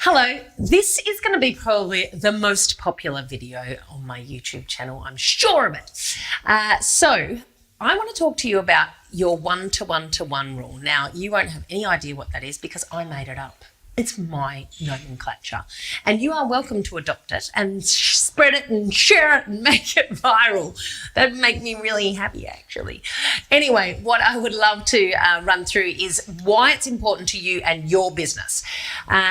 Hello, this is going to be probably the most popular video on my YouTube channel, I'm sure of it. So I want to talk to you about your one-to-one-to-one rule. Now, you won't have any idea what that is because I made it up. It's my nomenclature, and you are welcome to adopt it and spread it and share it and make it viral. That'd make me really happy, actually. Anyway, what I would love to run through is why it's important to you and your business.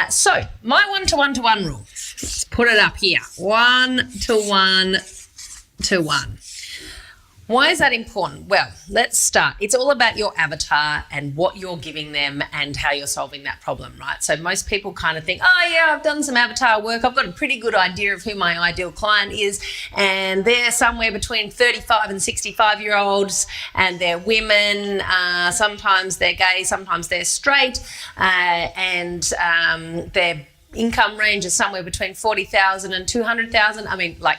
So my one-to-one-to-one rule, let's put it up here, one-to-one-to-one. Why is that important? Well, let's start. It's all about your avatar and what you're giving them and how you're solving that problem, right? So most people kind of think, oh yeah, I've done some avatar work. I've got a pretty good idea of who my ideal client is. And they're somewhere between 35 and 65-year-olds, and they're women. Sometimes they're gay, sometimes they're straight, and their income range is somewhere between 40,000 and 200,000. I mean, like,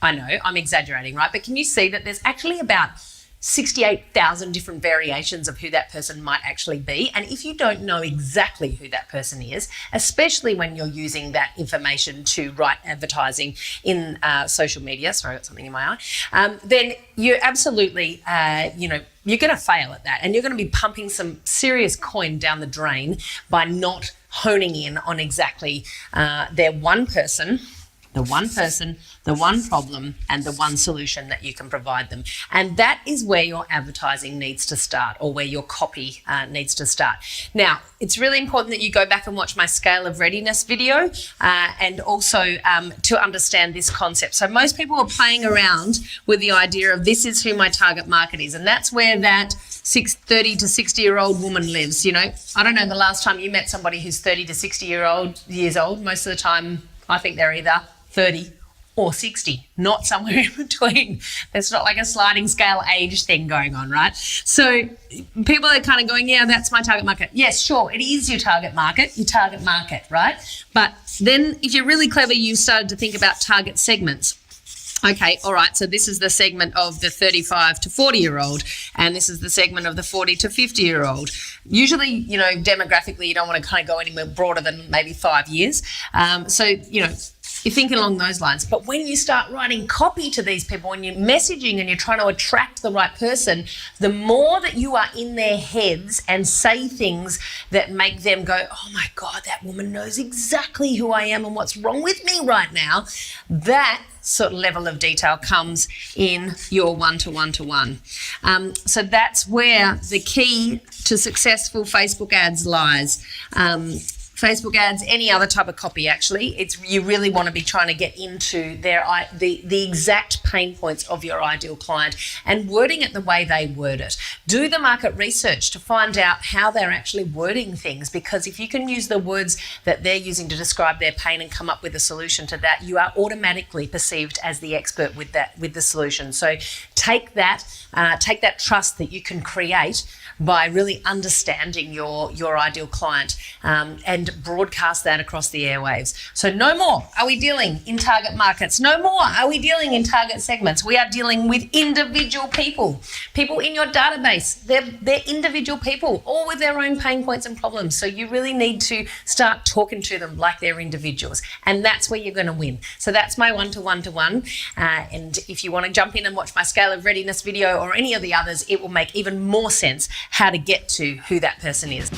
I know I'm exaggerating, right? But can you see that there's actually about 68,000 different variations of who that person might actually be? And if you don't know exactly who that person is, especially when you're using that information to write advertising in social media, sorry, I got something in my eye, then you're absolutely, you're going to fail at that. And you're going to be pumping some serious coin down the drain by not honing in on exactly their one person, the one problem, and the one solution that you can provide them. And that is where your advertising needs to start, or where your copy needs to start. Now, it's really important that you go back and watch my Scale of Readiness video and also to understand this concept. So most people are playing around with the idea of this is who my target market is, and that's where that 30 to 60-year-old woman lives. You know, I don't know the last time you met somebody who's 30 to 60 years old. Most of the time, I think they're either 30 or 60, not somewhere in between. There's not like a sliding scale age thing going on, right? So people are kind of going, yeah, that's my target market. Yes, sure, it is your target market, right? But then if you're really clever, you started to think about target segments. Okay, all right, so this is the segment of the 35 to 40-year-old, and this is the segment of the 40 to 50-year-old. Usually, you know, demographically, you don't want to kind of go anywhere broader than maybe 5 years. So, you know, you're thinking along those lines. But when you start writing copy to these people and you're messaging and you're trying to attract the right person, the more that you are in their heads and say things that make them go, oh my God, that woman knows exactly who I am and what's wrong with me right now, that sort of level of detail comes in your one-to-one-to-one. So that's where the key to successful Facebook ads lies. Facebook ads, any other type of copy, actually, you really want to be trying to get into the exact pain points of your ideal client and wording it the way they word it. Do the market research to find out how they're actually wording things, because if you can use the words that they're using to describe their pain and come up with a solution to that, you are automatically perceived as the expert with the solution. So take that trust that you can create by really understanding your ideal client and broadcast that across the airwaves. So no more are we dealing in target markets. No more are we dealing in target segments. We are dealing with individual people in your database. They're individual people, all with their own pain points and problems. So you really need to start talking to them like they're individuals, and that's where you're going to win. So that's my one-to-one-to-one. And if you want to jump in and watch my Scale of Readiness video or any of the others, it will make even more sense how to get to who that person is.